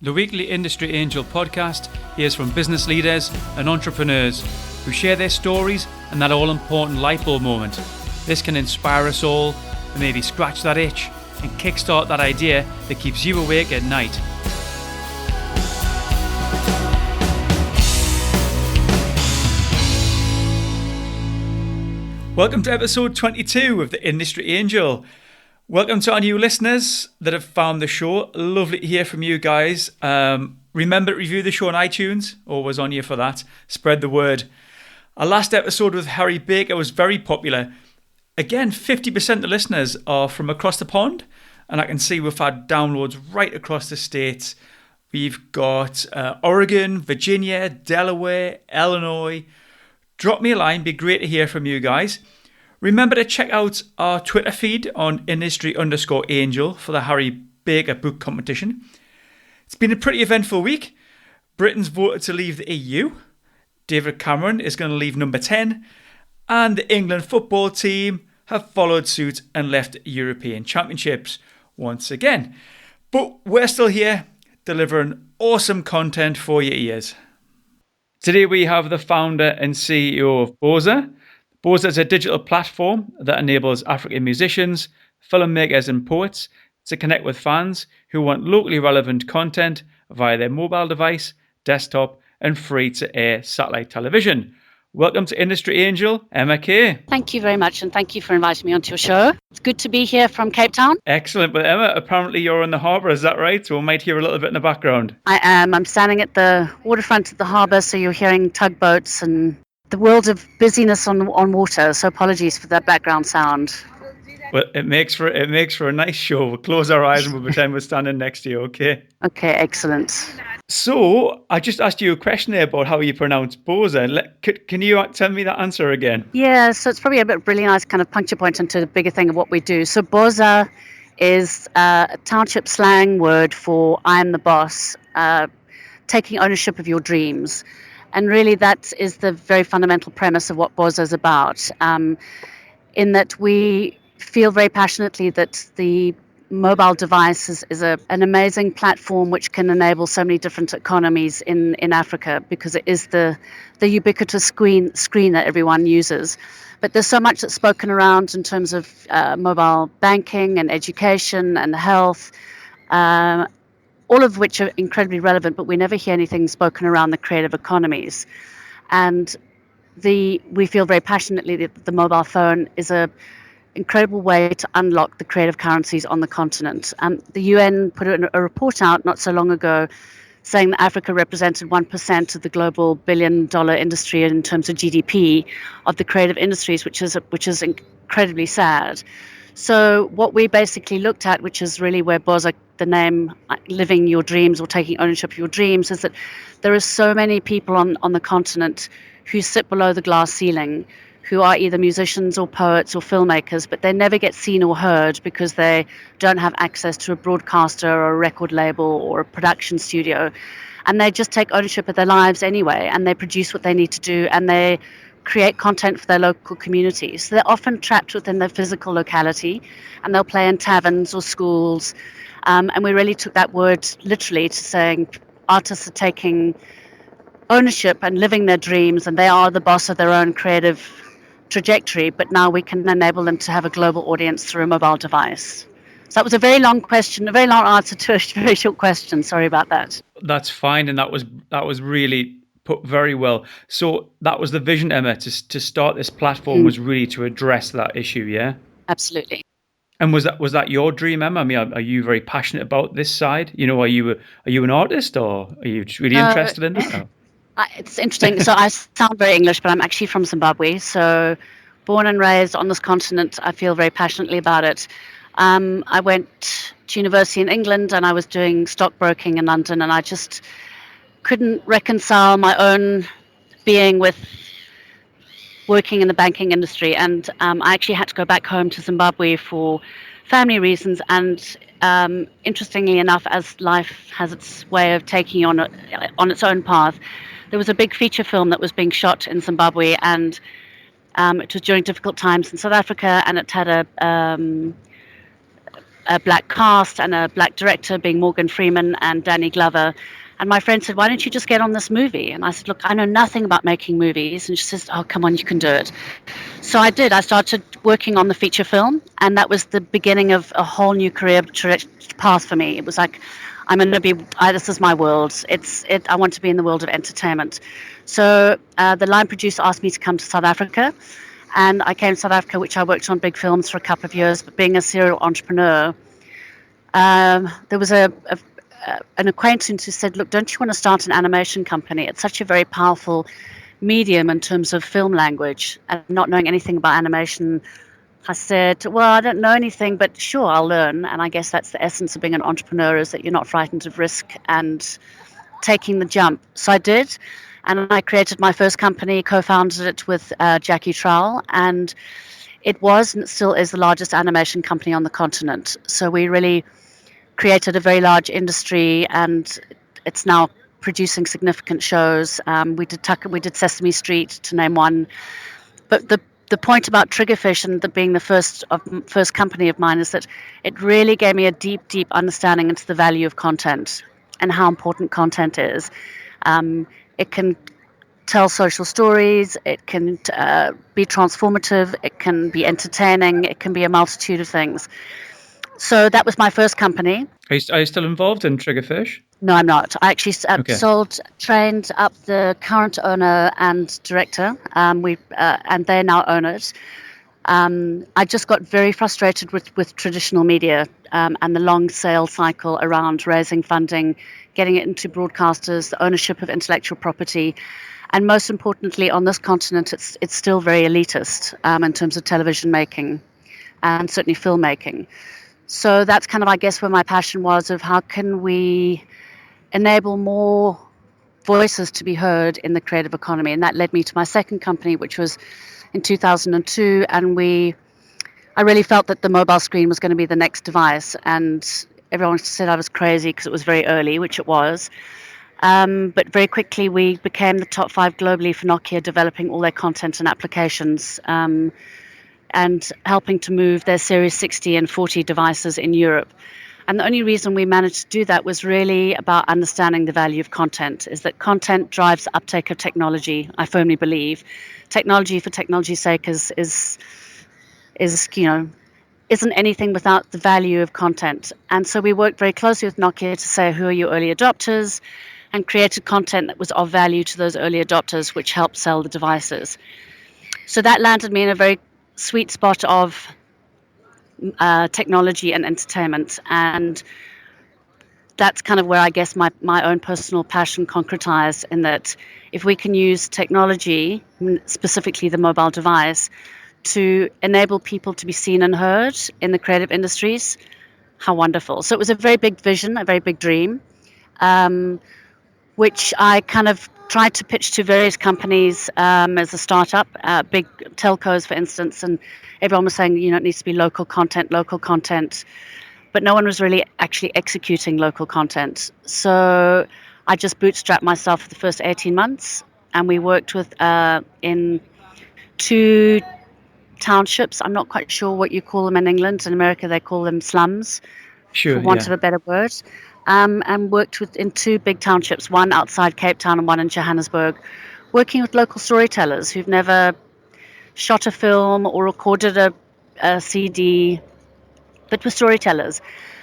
The weekly Industry Angel podcast hears from business leaders and entrepreneurs who share their stories and that all-important light bulb moment. This can inspire us all and maybe scratch that itch and kickstart that idea that keeps you awake at night. Welcome to episode 22 of the Industry Angel. Welcome to our new listeners that have found the show. Lovely to hear from you guys. Remember to review the show on iTunes. Always on you for that. Spread the word. Our last episode with Harry Baker was very popular. Again, 50% of the listeners are from across the pond. And I can see we've had downloads right across the states. We've got Oregon, Virginia, Delaware, Illinois. Drop me a line. Be great to hear from you guys. Remember to check out our Twitter feed on industry_angel for the Harry Baker book competition. It's been a pretty eventful week. Britain's voted to leave the EU. David Cameron is going to leave number 10. And the England football team have followed suit and left European Championships once again. But we're still here, delivering awesome content for your ears. Today we have the founder and CEO of Bozza. Bozza is a digital platform that enables African musicians, filmmakers and poets to connect with fans who want locally relevant content via their mobile device, desktop and free-to-air satellite television. Welcome to Industry Angel, Emma Kaye. Thank you very much, and thank you for inviting me onto your show. It's good to be here from Cape Town. Excellent. But Emma, apparently you're on the harbour, is that right? So we might hear a little bit in the background. I am. I'm standing at the waterfront of the harbour, so you're hearing tugboats and the world of busyness on water. So apologies for that background sound. Well, it makes for a nice show. We'll close our eyes and we'll pretend we're standing next to you, okay? Okay, excellent. So, I just asked you a question there about how you pronounce Bozza. Can you tell me that answer again? Yeah, so it's probably a really nice kind of puncture point into the bigger thing of what we do. So Bozza is a township slang word for I'm the boss, taking ownership of your dreams. And really that is the very fundamental premise of what Bozza is about, in that we feel very passionately that the mobile device is an amazing platform which can enable so many different economies in Africa, because it is the ubiquitous screen that everyone uses. But there's so much that's spoken around in terms of mobile banking and education and health, all of which are incredibly relevant, but we never hear anything spoken around the creative economies. And we feel very passionately that the mobile phone is a incredible way to unlock the creative currencies on the continent. The UN put a report out not so long ago saying that Africa represented 1% of the global billion-dollar industry in terms of GDP of the creative industries, which is incredibly sad. So what we basically looked at, which is really where Bozza, the name living your dreams or taking ownership of your dreams, is that there are so many people on the continent who sit below the glass ceiling, who are either musicians or poets or filmmakers, but they never get seen or heard because they don't have access to a broadcaster or a record label or a production studio. And they just take ownership of their lives anyway, and they produce what they need to do, and they create content for their local communities. So they're often trapped within their physical locality, and they'll play in taverns or schools. And we really took that word literally to saying artists are taking ownership and living their dreams, and they are the boss of their own creative trajectory, but now we can enable them to have a global audience through a mobile device. So that was a very long question, a very long answer to a very short question. Sorry about that. That's fine, and that was really put very well. So that was the vision, Emma, to start this platform was really to address that issue, yeah? Absolutely. And was that your dream, Emma? I mean, are you very passionate about this side? You know, are you an artist, or are you really interested in that? It's interesting. So I sound very English, but I'm actually from Zimbabwe. So born and raised on this continent, I feel very passionately about it. I went to university in England and I was doing stockbroking in London, and I just couldn't reconcile my own being with working in the banking industry. And I actually had to go back home to Zimbabwe for family reasons. And interestingly enough, as life has its way of taking on its own path, there was a big feature film that was being shot in Zimbabwe, and it was during difficult times in South Africa, and it had a black cast and a black director, being Morgan Freeman and Danny Glover. And my friend said, "Why don't you just get on this movie?" And I said, "Look, I know nothing about making movies." And she says, "Oh, come on, you can do it." So I did. I started working on the feature film, and that was the beginning of a whole new career path for me. It was like, I'm going to be. This is my world. I want to be in the world of entertainment. So the line producer asked me to come to South Africa, and I came to South Africa, which I worked on big films for a couple of years. But being a serial entrepreneur, there was an acquaintance who said, "Look, don't you want to start an animation company? It's such a very powerful medium in terms of film language." And not knowing anything about animation, I said, "Well, I don't know anything, but sure, I'll learn." And I guess that's the essence of being an entrepreneur, is that you're not frightened of risk and taking the jump. So I did, and I created my first company, co-founded it with Jackie Trowell, and it was and it still is the largest animation company on the continent. So we really created a very large industry, and it's now producing significant shows. We did Sesame Street, to name one. But the point about Triggerfish and being the first company of mine is that it really gave me a deep understanding into the value of content and how important content is. It can tell social stories. It can be transformative. It can be entertaining. It can be a multitude of things. So that was my first company. Are you still involved in Triggerfish? No, I'm not. I actually trained up the current owner and director. And they now own it. I just got very frustrated with traditional media and the long sales cycle around raising funding, getting it into broadcasters, the ownership of intellectual property. And most importantly, on this continent, it's still very elitist in terms of television making and certainly filmmaking. So that's kind of, I guess, where my passion was, of how can we enable more voices to be heard in the creative economy. And that led me to my second company, which was in 2002. And I really felt that the mobile screen was going to be the next device. And everyone said I was crazy because it was very early, which it was. But very quickly, we became the top 5 globally for Nokia, developing all their content and applications, and helping to move their Series 60 and 40 devices in Europe. And the only reason we managed to do that was really about understanding the value of content, is that content drives the uptake of technology, I firmly believe. Technology for technology's sake isn't anything without the value of content. And so we worked very closely with Nokia to say, who are your early adopters, and created content that was of value to those early adopters, which helped sell the devices. So that landed me in a very sweet spot of technology and entertainment. And that's kind of where I guess my own personal passion concretized, in that if we can use technology, specifically the mobile device, to enable people to be seen and heard in the creative industries, how wonderful. So it was a very big vision, a very big dream, which I kind of tried to pitch to various companies as a startup, big telcos, for instance, and everyone was saying, it needs to be local content, but no one was really actually executing local content. So I just bootstrapped myself for the first 18 months, and we worked with in 2 townships. I'm not quite sure what you call them in England. In America, they call them slums, for want of a better word. And worked in 2 big townships, one outside Cape Town and one in Johannesburg, working with local storytellers who've never shot a film or recorded a CD, but were storytellers.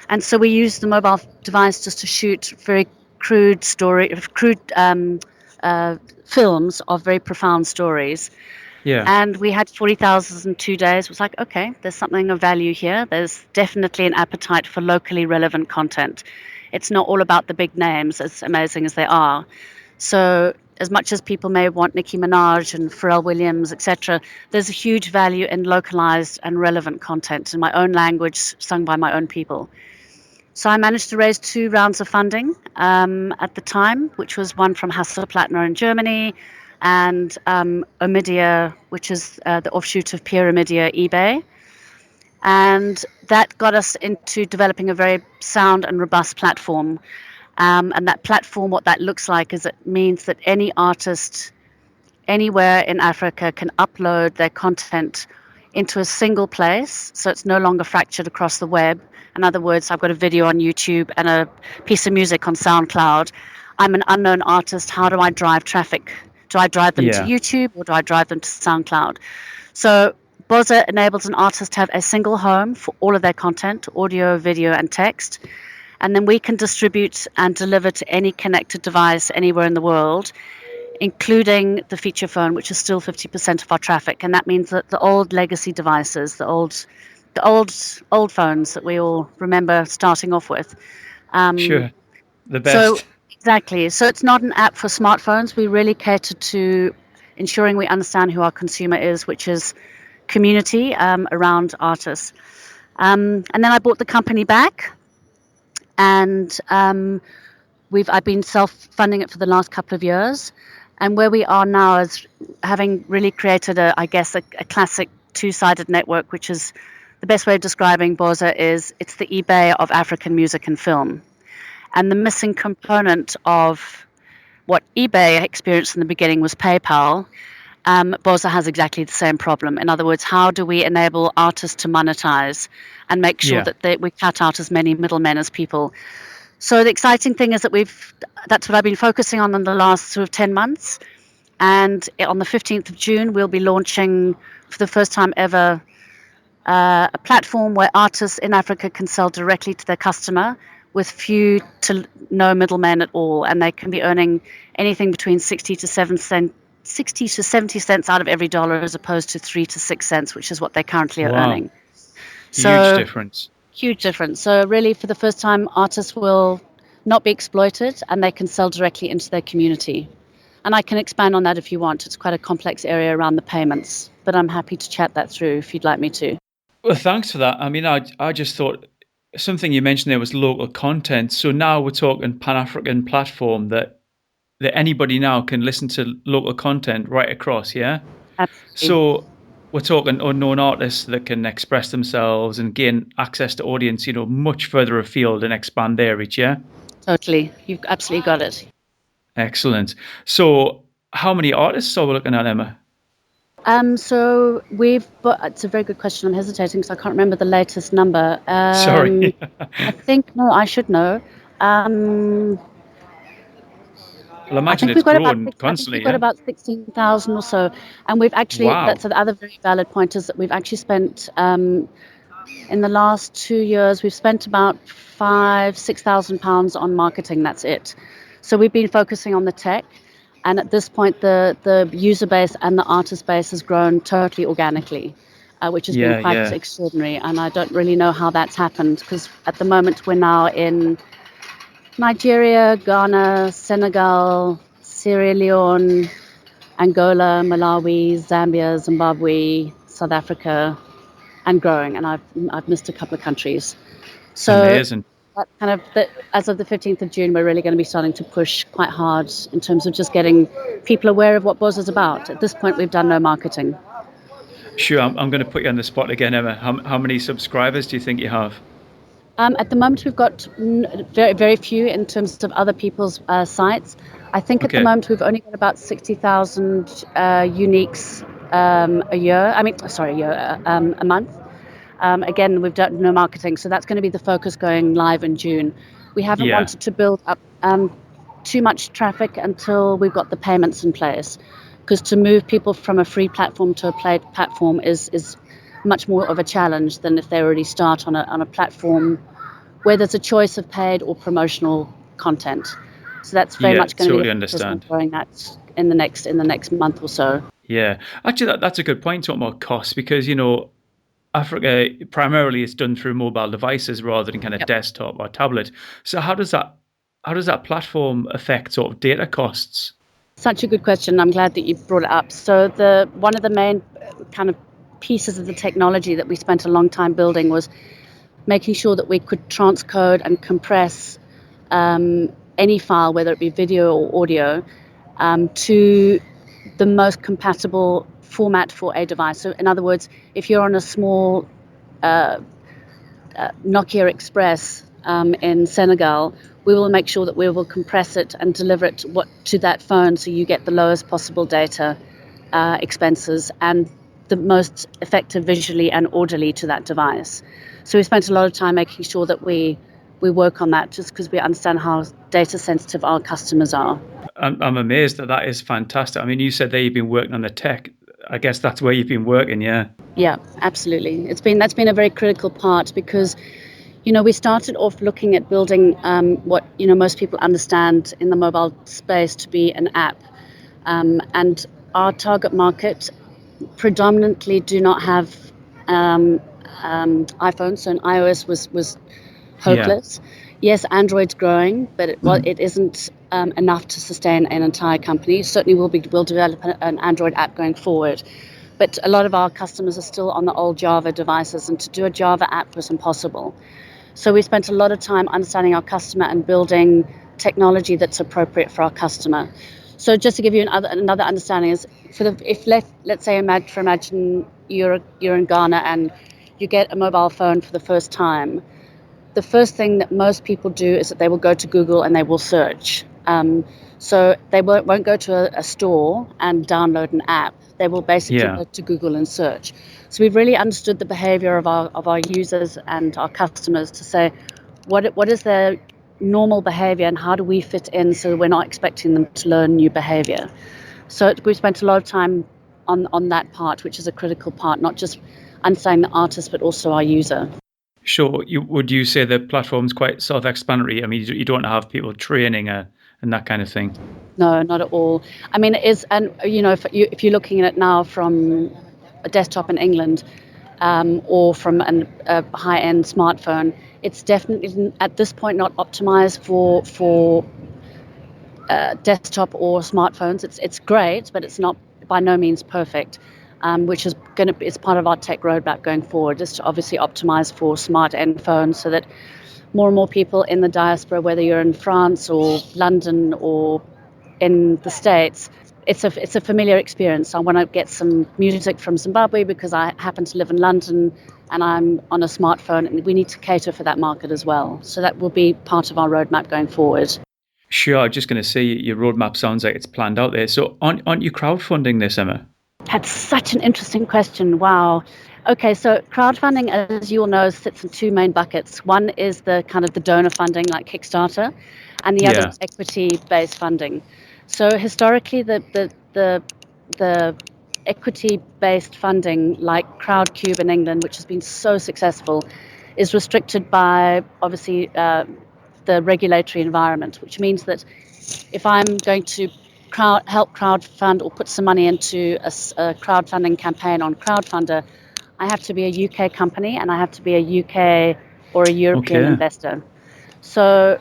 And so we used the mobile device just to shoot very crude films of very profound stories. Yeah. And we had 40,000 in 2 days. It was like, okay, there's something of value here. There's definitely an appetite for locally relevant content. It's not all about the big names, as amazing as they are. So as much as people may want Nicki Minaj and Pharrell Williams, etc., there's a huge value in localized and relevant content in my own language, sung by my own people. So I managed to raise 2 rounds of funding at the time, which was one from Hasselplattner in Germany, and Omidia, which is the offshoot of Pyramidea eBay. And that got us into developing a very sound and robust platform. And that platform, what that looks like, is it means that any artist anywhere in Africa can upload their content into a single place. So it's no longer fractured across the web In other words, I've got a video on YouTube and a piece of music on SoundCloud. I'm an unknown artist. How do I drive traffic? Do I drive them to Yeah. YouTube or do I drive them to SoundCloud? So Bozza enables an artist to have a single home for all of their content, audio, video, and text. And then we can distribute and deliver to any connected device anywhere in the world, including the feature phone, which is still 50% of our traffic. And that means that the old legacy devices, the old phones that we all remember starting off with. Sure. The So best. exactly. So it's not an app for smartphones. We really cater to ensuring we understand who our consumer is, which is community around artists. And then I bought the company back, and I've been self-funding it for the last couple of years. And where we are now is having really created I guess, a classic two-sided network, which is the best way of describing Bozza is it's the eBay of African music and film. And the missing component of what eBay experienced in the beginning was PayPal. Bozza has exactly the same problem. In other words, how do we enable artists to monetize and make sure Yeah. that we cut out as many middlemen as people? So the exciting thing is that that's what I've been focusing on in the last sort of 10 months. And on the 15th of June, we'll be launching for the first time ever a platform where artists in Africa can sell directly to their customer with few to no middlemen at all. And they can be earning anything between 60 to 70 cents out of every dollar as opposed to 3 to 6 cents, which is what they currently are Wow. earning. Huge So difference. huge difference. So really, for the first time, artists will not be exploited and they can sell directly into their community. And I can expand on that if you want. It's quite a complex area around the payments, but I'm happy to chat that through if you'd like me to. Well, thanks for that. I mean, I just thought something you mentioned there was local content. So now we're talking Pan-African platform that anybody now can listen to local content right across, yeah? Absolutely. So we're talking unknown artists that can express themselves and gain access to audience, much further afield and expand their reach, yeah? Totally. You've absolutely got it. Excellent. So how many artists are we looking at, Emma? It's a very good question. I'm hesitating because I can't remember the latest number. Sorry. I think, no, I should know. Um, Well, I imagine think it's we've got about grown I think we've constantly, got yeah? about 16,000 or so, and we've actually that's Wow. the other very valid point is that we've actually spent in the last 2 years we've spent about £6,000 on marketing. That's it. So we've been focusing on the tech, and at this point the user base and the artist base has grown totally organically, which has been Yeah, quite yeah. extraordinary. And I don't really know how that's happened because at the moment we're now in Nigeria, Ghana, Senegal, Sierra Leone, Angola, Malawi, Zambia, Zimbabwe, South Africa, and growing. And I've missed a couple of countries. So Amazing. that as of the 15th of June, we're really going to be starting to push quite hard in terms of just getting people aware of what Boz is about. At this point, we've done no marketing. Sure, I'm going to put you on the spot again, Emma. How many subscribers do you think you have? At the moment, we've got very, very few in terms of other people's sites. I think at the Okay. moment we've only got about 60,000 uniques a year. I mean, sorry, a month. Again, we've done no marketing, so that's going to be the focus going live in June. We haven't Yeah. wanted to build up too much traffic until we've got the payments in place, because to move people from a free platform to a paid platform is much more of a challenge than if they already start on a platform where there's a choice of paid or promotional content. So that's very Yeah, much going to be totally a focus on understand. growing that in the next month or so. Yeah. Actually, that's a good point talking about costs because, Africa primarily is done through mobile devices rather than kind of Yep. desktop or tablet. So how does that platform affect sort of data costs? Such a good question. I'm glad that you brought it up. So one of the main kind of pieces of the technology that we spent a long time building was making sure that we could transcode and compress any file, whether it be video or audio, to the most compatible format for a device. So in other words, if you're on a small Nokia Express in Senegal, we will make sure that we will compress it and deliver it to that phone so you get the lowest possible data expenses and the most effective visually and orderly to that device. So we spent a lot of time making sure that we work on that, just because we understand how data sensitive our customers are. I'm amazed that is fantastic. I mean, you said that you've been working on the tech. I guess that's where you've been working, yeah. Yeah, absolutely. That's been a very critical part, because we started off looking at building what most people understand in the mobile space to be an app, and our target market predominantly do not have iPhones, so an iOS was hopeless. Yes, Android's growing, but it isn't enough to sustain an entire company. Certainly, we'll develop an Android app going forward, but a lot of our customers are still on the old Java devices, and to do a Java app was impossible. So we spent a lot of time understanding our customer and building technology that's appropriate for our customer. So just to give you another understanding is, let's say imagine you're in Ghana and you get a mobile phone for the first time. The first thing that most people do is that they will go to Google and they will search. So they won't go to a store and download an app. They will basically go to Google and search. So we've really understood the behavior of our users and our customers to say, what is their normal behavior and how do we fit in so we're not expecting them to learn new behavior. So we spent a lot of time on that part, which is a critical part, not just understanding the artist, but also our user. Sure. Would you say the platform's quite self-explanatory? I mean, you don't have people training and that kind of thing. No, not at all. I mean, it is, and if you're looking at it now from a desktop in England, or from a high-end smartphone, it's definitely at this point not optimized for desktop or smartphones. It's great, but it's not by no means perfect. Which is it's part of our tech roadmap going forward, is to obviously optimize for smart end phones, so that more and more people in the diaspora, whether you're in France or London or in the States, it's a familiar experience. I want to get some music from Zimbabwe because I happen to live in London and I'm on a smartphone, and we need to cater for that market as well. So that will be part of our roadmap going forward. Sure. I'm just going to say your roadmap sounds like it's planned out there. So aren't you crowdfunding this, Emma? That's such an interesting question. Wow. Okay, so crowdfunding, as you all know, sits in two main buckets. One is the kind of the donor funding like Kickstarter, and the other is equity-based funding. So historically, the equity-based funding like Crowdcube in England, which has been so successful, is restricted by obviously the regulatory environment, which means that if I'm going to help crowdfund or put some money into a crowdfunding campaign on Crowdfunder, I have to be a UK company and I have to be a UK or a European investor. So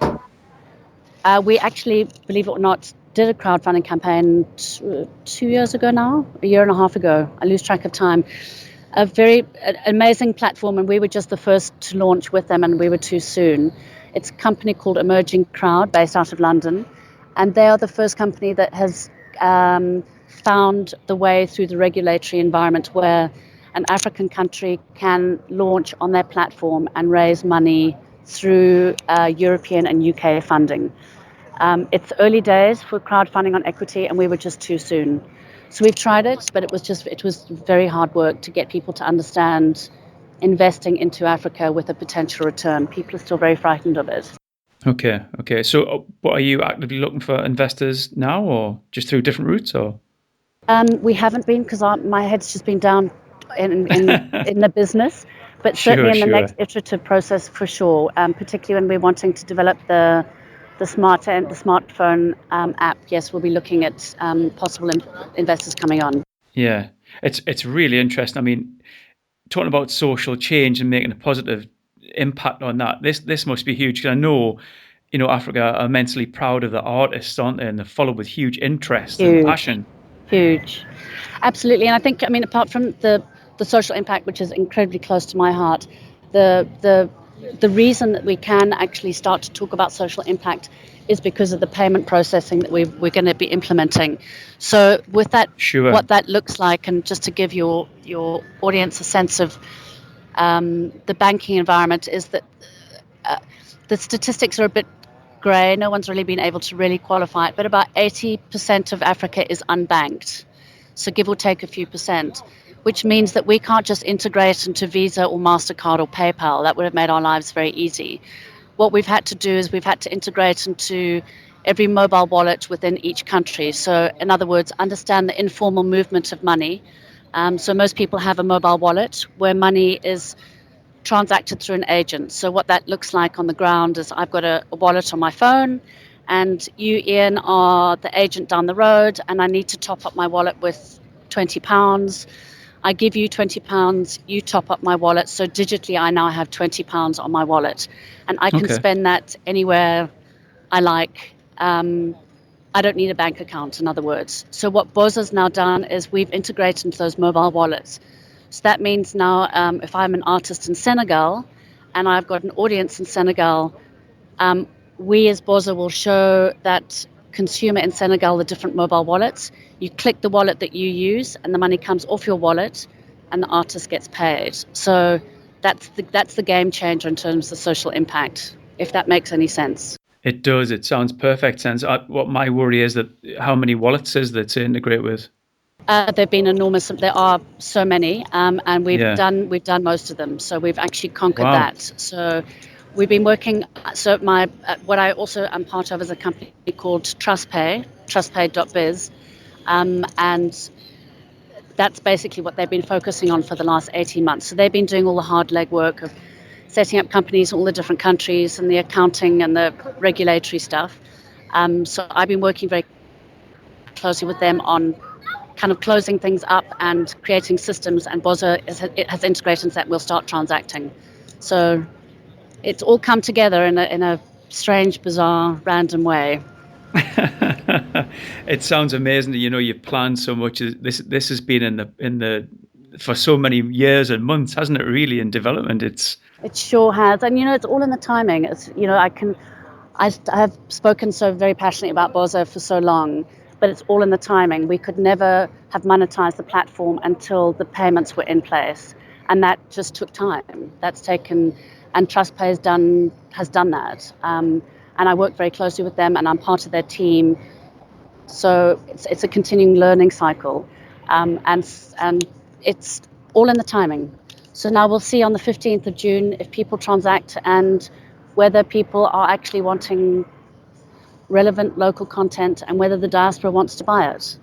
we actually, believe it or not, did a crowdfunding campaign 2 years ago now, a year and a half ago. I lose track of time. A very amazing platform, and we were just the first to launch with them, and we were too soon. It's a company called Emerging Crowd, based out of London, and they are the first company that has found the way through the regulatory environment where an African country can launch on their platform and raise money through European and UK funding. It's early days for crowdfunding on equity, and we were just too soon. So we've tried it, but it was very hard work to get people to understand investing into Africa with a potential return. People are still very frightened of it. Okay. So what, are you actively looking for investors now, or just through different routes, or? We haven't been, because my head's just been down in the business, but certainly in the next iterative process for sure, particularly when we're wanting to develop the smartphone app. Yes, we'll be looking at possible investors coming on. Yeah, it's really interesting. I mean, talking about social change and making a positive impact on that, this must be huge, because I know, Africa are immensely proud of the artists, aren't they? And they're followed with huge interest and passion. Huge. Absolutely. And I think, apart from the social impact, which is incredibly close to my heart, the reason that we can actually start to talk about social impact is because of the payment processing that we're going to be implementing. So with that, what that looks like, and just to give your audience a sense of the banking environment, is that the statistics are a bit grey. No one's really been able to really qualify it, but about 80% of Africa is unbanked. So give or take a few percent. which means that we can't just integrate into Visa or MasterCard or PayPal. That would have made our lives very easy. What we've had to do is we've had to integrate into every mobile wallet within each country. So, in other words, understand the informal movement of money. So most people have a mobile wallet where money is transacted through an agent. So what that looks like on the ground is I've got a wallet on my phone, and you, Ian, are the agent down the road, and I need to top up my wallet with £20. I give you £20, you top up my wallet. So digitally, I now have £20 on my wallet, and I can spend that anywhere I like. I don't need a bank account, in other words. So what Bozza's now done is we've integrated into those mobile wallets. So that means now if I'm an artist in Senegal and I've got an audience in Senegal, we as Bozza will show that consumer in Senegal the different mobile wallets. You click the wallet that you use and the money comes off your wallet and the artist gets paid. So that's the game changer in terms of social impact, if that makes any sense. It does. It sounds perfect sense. What my worry is that how many wallets is there to integrate with? They've been enormous. There are so many, and we've done most of them. So we've actually conquered that. So we've been working. So what I also am part of is a company called trustpay.biz, and that's basically what they've been focusing on for the last 18 months. So they've been doing all the hard legwork of setting up companies in all the different countries and the accounting and the regulatory stuff. So I've been working very closely with them on kind of closing things up and creating systems, and Bozza has integrations that will start transacting. So it's all come together in a strange, bizarre, random way. It sounds amazing. You've planned so much. This has been in the for so many years and months, hasn't it? Really, in development, it sure has. And it's all in the timing. It's I have spoken so very passionately about Bozza for so long, but it's all in the timing. We could never have monetized the platform until the payments were in place, and that just took time. That's taken, and TrustPay has done that. And I work very closely with them, and I'm part of their team. So it's a continuing learning cycle, and it's all in the timing. So now we'll see on the 15th of June if people transact and whether people are actually wanting relevant local content and whether the diaspora wants to buy it.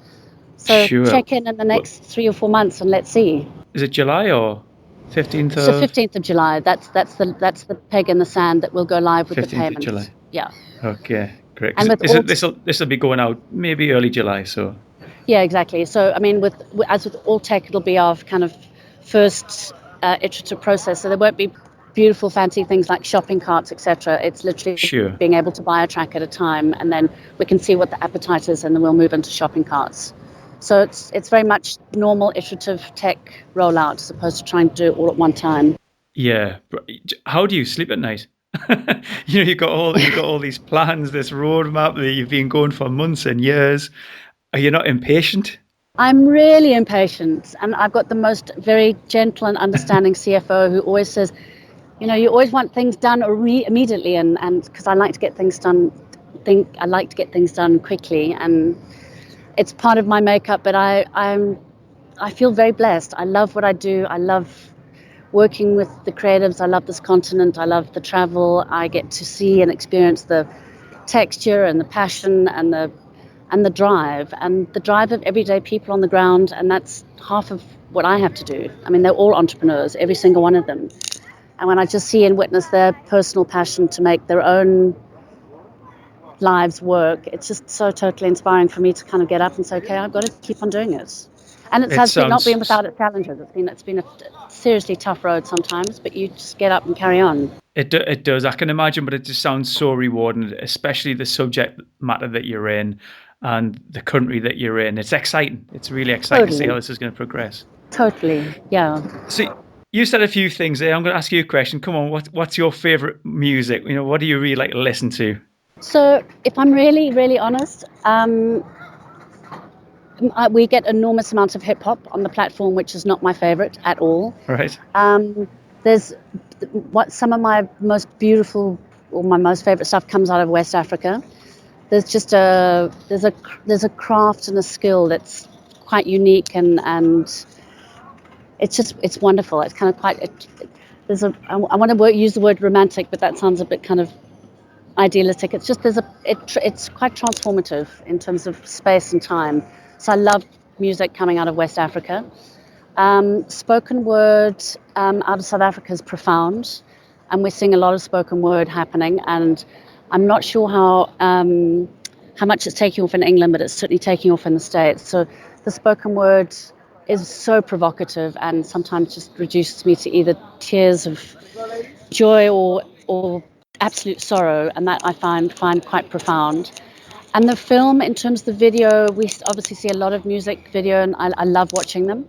So check in the next 3 or 4 months and let's see. Is it July or 15th? So 15th of July. That's the peg in the sand that will go live with the payments. 15th of July. Yeah. Okay, great. This will be going out maybe early July. So. Yeah, exactly. So I mean, as with all tech, it'll be our kind of first iterative process. So there won't be beautiful fancy things like shopping carts, etc. It's literally being able to buy a track at a time, and then we can see what the appetite is, and then we'll move into shopping carts. So it's very much normal iterative tech rollout as opposed to trying to do it all at one time. Yeah. How do you sleep at night? You've got all these plans, this roadmap that you've been going for months and years. Are you not impatient? I'm really impatient, and I've got the most very gentle and understanding CFO who always says, you always want things done immediately, and because I like to get things done. I like to get things done quickly, and it's part of my makeup. But I feel very blessed. I love what I do. I love working with the creatives. I love this continent. I love the travel. I get to see and experience the texture and the passion and the drive of everyday people on the ground, and that's half of what I have to do. I mean, they're all entrepreneurs, every single one of them. And when I just see and witness their personal passion to make their own lives work, it's just so totally inspiring for me to kind of get up and say, okay, I've got to keep on doing it. And it has not been without its challenges. It's been a seriously tough road sometimes, but you just get up and carry on. It does. I can imagine, but it just sounds so rewarding, especially the subject matter that you're in and the country that you're in. It's exciting. It's really exciting to see how this is going to progress. Totally, yeah. So you said a few things there. I'm going to ask you a question. Come on, what's your favorite music? What do you really like to listen to? So if I'm really, really honest, we get enormous amounts of hip hop on the platform, which is not my favorite at all. Right. There's some of my most beautiful or my most favorite stuff comes out of West Africa. There's just there's a craft and a skill that's quite unique and it's wonderful. It's kind of quite. I want to use the word romantic, but that sounds a bit kind of idealistic. It's just it's quite transformative in terms of space and time. So I love music coming out of West Africa. Spoken word out of South Africa is profound, and we're seeing a lot of spoken word happening. And I'm not sure how much it's taking off in England, but it's certainly taking off in the States. So the spoken word is so provocative and sometimes just reduces me to either tears of joy or absolute sorrow, and that I find quite profound. And the film, in terms of the video, we obviously see a lot of music video, and I love watching them.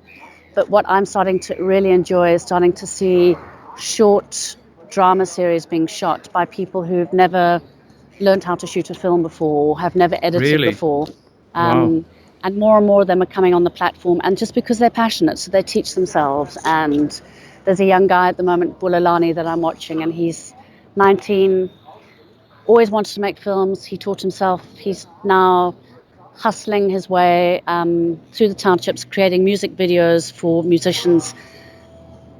But what I'm starting to really enjoy is starting to see short drama series being shot by people who've never learned how to shoot a film before or have never edited Really? before. Wow. And more of them are coming on the platform, and just because they're passionate, so they teach themselves. And there's a young guy at the moment, Bulalani, that I'm watching, and he's 19, always wanted to make films. He taught himself. He's now hustling his way through the townships, creating music videos for musicians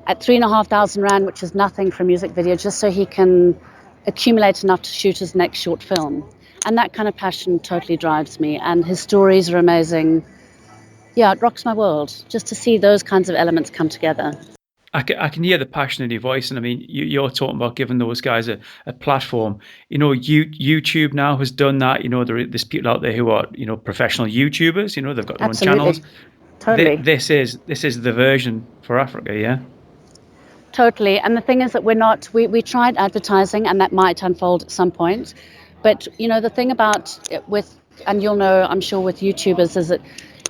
at 3,500 Rand, which is nothing for a music video, just so he can accumulate enough to shoot his next short film. And that kind of passion totally drives me. And his stories are amazing. Yeah, it rocks my world just to see those kinds of elements come together. I can hear the passion in your voice, and I mean, you're talking about giving those guys a platform. YouTube now has done that. There's people out there who are professional YouTubers. They've got their own channels. Totally. This is the version for Africa, yeah. Totally. And the thing is that we tried advertising, and that might unfold at some point. But the thing about it and you'll know, I'm sure, with YouTubers, is that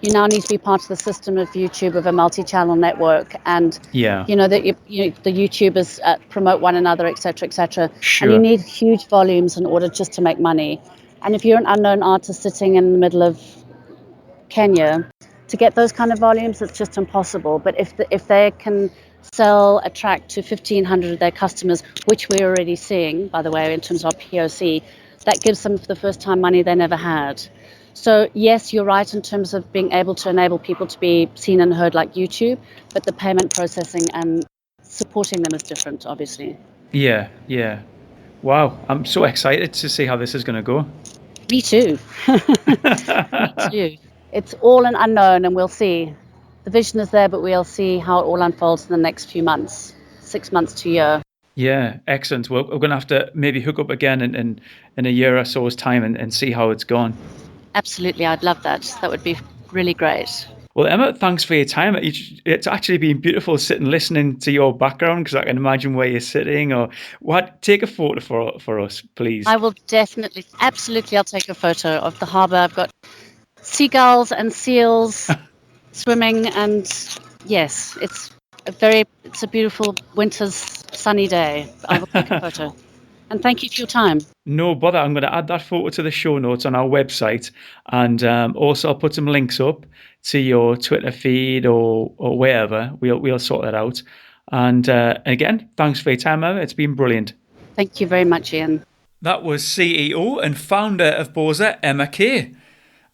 you now need to be part of the system of YouTube, of a multi-channel network, and that the YouTubers promote one another, etc., etc. Sure. And you need huge volumes in order just to make money. And if you're an unknown artist sitting in the middle of Kenya, to get those kind of volumes, it's just impossible. But if they can sell a track to 1,500 of their customers, which we're already seeing, by the way, in terms of our POC, that gives them for the first time money they never had. So yes, you're right in terms of being able to enable people to be seen and heard like YouTube, but the payment processing and supporting them is different, obviously. Yeah. Wow, I'm so excited to see how this is going to go. Me too. Me too. It's all an unknown, and we'll see. The vision is there, but we'll see how it all unfolds in the next few months, 6 months to a year. Yeah, excellent. Well, we're going to have to maybe hook up again in a year or so's time and see how it's gone. Absolutely, I'd love that. That would be really great. Well, Emma, thanks for your time. It's actually been beautiful sitting listening to your background, because I can imagine where you're sitting or what. Take a photo for us, please. I will definitely, absolutely, I'll take a photo of the harbour. I've got seagulls and seals swimming, and yes, it's a beautiful winter's sunny day. I will take a photo. And thank you for your time. No bother. I'm going to add that photo to the show notes on our website, and also I'll put some links up to your Twitter feed or wherever. We'll sort that out. And again, thanks for your time, Emma. It's been brilliant. Thank you very much, Ian. That was CEO and founder of Bozza, Emma Kaye.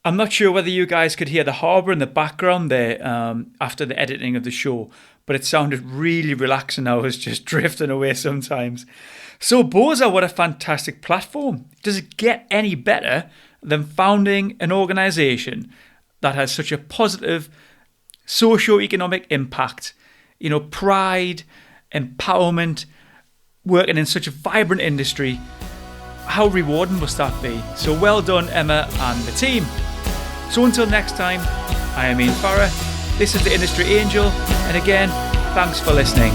I'm not sure whether you guys could hear the harbour in the background there after the editing of the show, but it sounded really relaxing. I was just drifting away sometimes. So Bozza, what a fantastic platform. Does it get any better than founding an organisation that has such a positive socio-economic impact? Pride, empowerment, working in such a vibrant industry. How rewarding must that be? So well done, Emma and the team. So until next time, I am Ian Farrer. This is the Industry Angel. And again, thanks for listening.